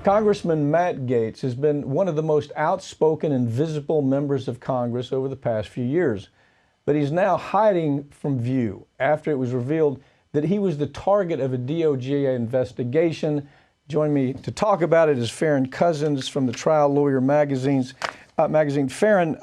Congressman Matt Gaetz has been one of the most outspoken and visible members of Congress over the past few years. But he's now hiding from view after it was revealed that he was the target of a DOJ investigation. Join me to talk about it is Farron Cousins from the Trial Lawyer magazine. Farron,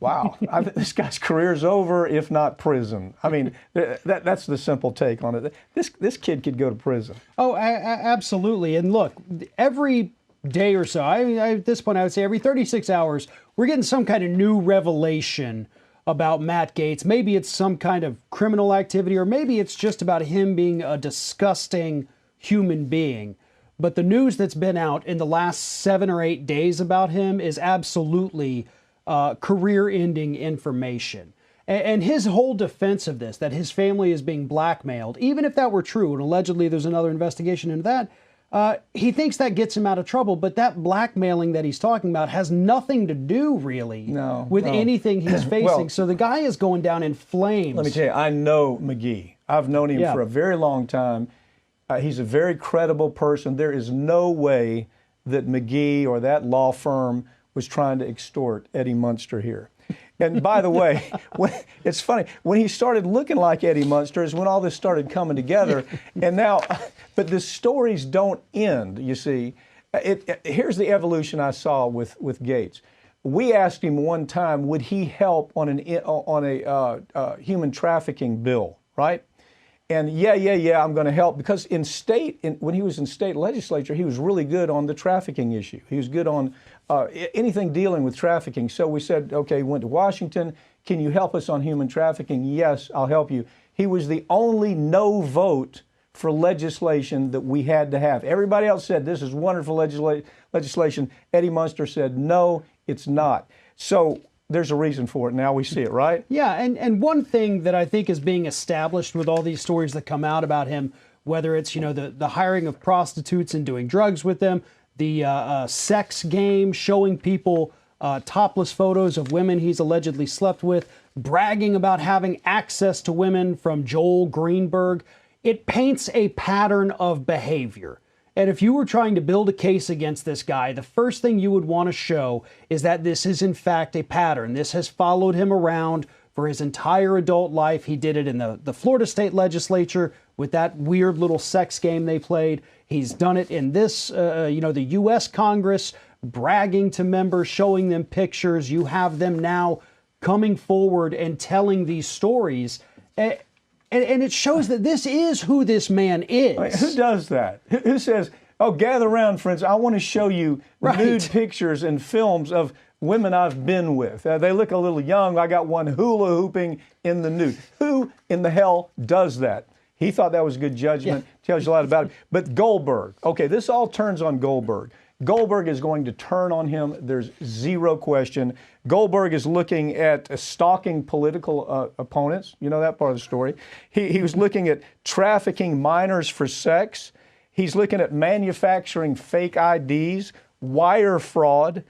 wow, this guy's career's over, if not prison. I mean, that's the simple take on it. This kid could go to prison. Oh, absolutely. And look, every day or so, at this point, I would say every 36 hours, we're getting some kind of new revelation about Matt Gaetz. Maybe it's some kind of criminal activity, or maybe it's just about him being a disgusting human being. But the news that's been out in the last 7 or 8 days about him is absolutely career-ending information. And his whole defense of this, that his family is being blackmailed, even if that were true, and allegedly there's another investigation into that, he thinks that gets him out of trouble. But that blackmailing that he's talking about has nothing to do, really, with anything he's facing. Well, so the guy is going down in flames. Let me tell you, I know McGee. I've known him for a very long time. He's a very credible person. There is no way that McGee or that law firm was trying to extort Eddie Munster here. And by the way, it's funny, when he started looking like Eddie Munster is when all this started coming together. And now, but the stories don't end, you see. Here's the evolution I saw with Gaetz. We asked him one time, would he help on a human trafficking bill, right? And yeah, I'm going to help, because when he was in state legislature, he was really good on the trafficking issue. He was good on anything dealing with trafficking. So we said, okay, he went to Washington. Can you help us on human trafficking? Yes, I'll help you. He was the only no vote for legislation that we had to have. Everybody else said, this is wonderful legislation. Eddie Munster said, no, it's not. So there's a reason for it. Now we see it, right? Yeah, and one thing that I think is being established with all these stories that come out about him, whether it's, the hiring of prostitutes and doing drugs with them, the sex game, showing people topless photos of women he's allegedly slept with, bragging about having access to women from Joel Greenberg, it paints a pattern of behavior. And if you were trying to build a case against this guy, the first thing you would want to show is that this is in fact a pattern. This has followed him around for his entire adult life. He did it in the Florida State Legislature with that weird little sex game they played. He's done it in this, the U.S. Congress, bragging to members, showing them pictures. You have them now coming forward and telling these stories. And it shows that this is who this man is. I mean, who does that? Who says, oh, gather around, friends, I want to show you nude pictures and films of women I've been with. They look a little young. I got one hula hooping in the nude. Who in the hell does that? He thought that was good judgment. Tells you a lot about it. But Goldberg, okay, this all turns on Goldberg. Goldberg is going to turn on him. There's zero question. Goldberg is looking at stalking political opponents. You know that part of the story. He was looking at trafficking minors for sex. He's looking at manufacturing fake IDs, wire fraud,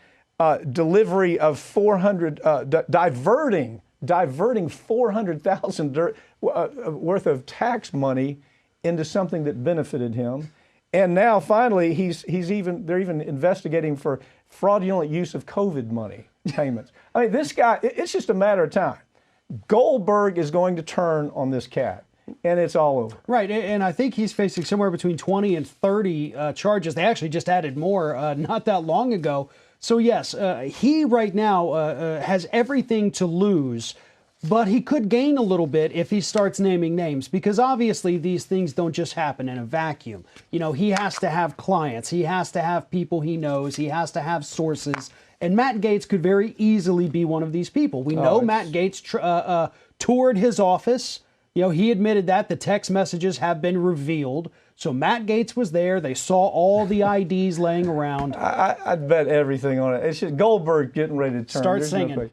delivery of diverting $400,000 worth of tax money into something that benefited him. And now, finally, they're even investigating for fraudulent use of COVID money payments. I mean, this guy, it's just a matter of time. Goldberg is going to turn on this cat, and it's all over. Right, and I think he's facing somewhere between 20 and 30 charges. They actually just added more not that long ago. So, yes, he right now has everything to lose. But he could gain a little bit if he starts naming names, because obviously these things don't just happen in a vacuum. He has to have clients. He has to have people he knows. He has to have sources. And Matt Gaetz could very easily be one of these people. We know Matt Gaetz toured his office. He admitted that. The text messages have been revealed. So Matt Gaetz was there. They saw all the IDs laying around. I'd bet everything on it. It's just Goldberg getting ready to turn. Start singing.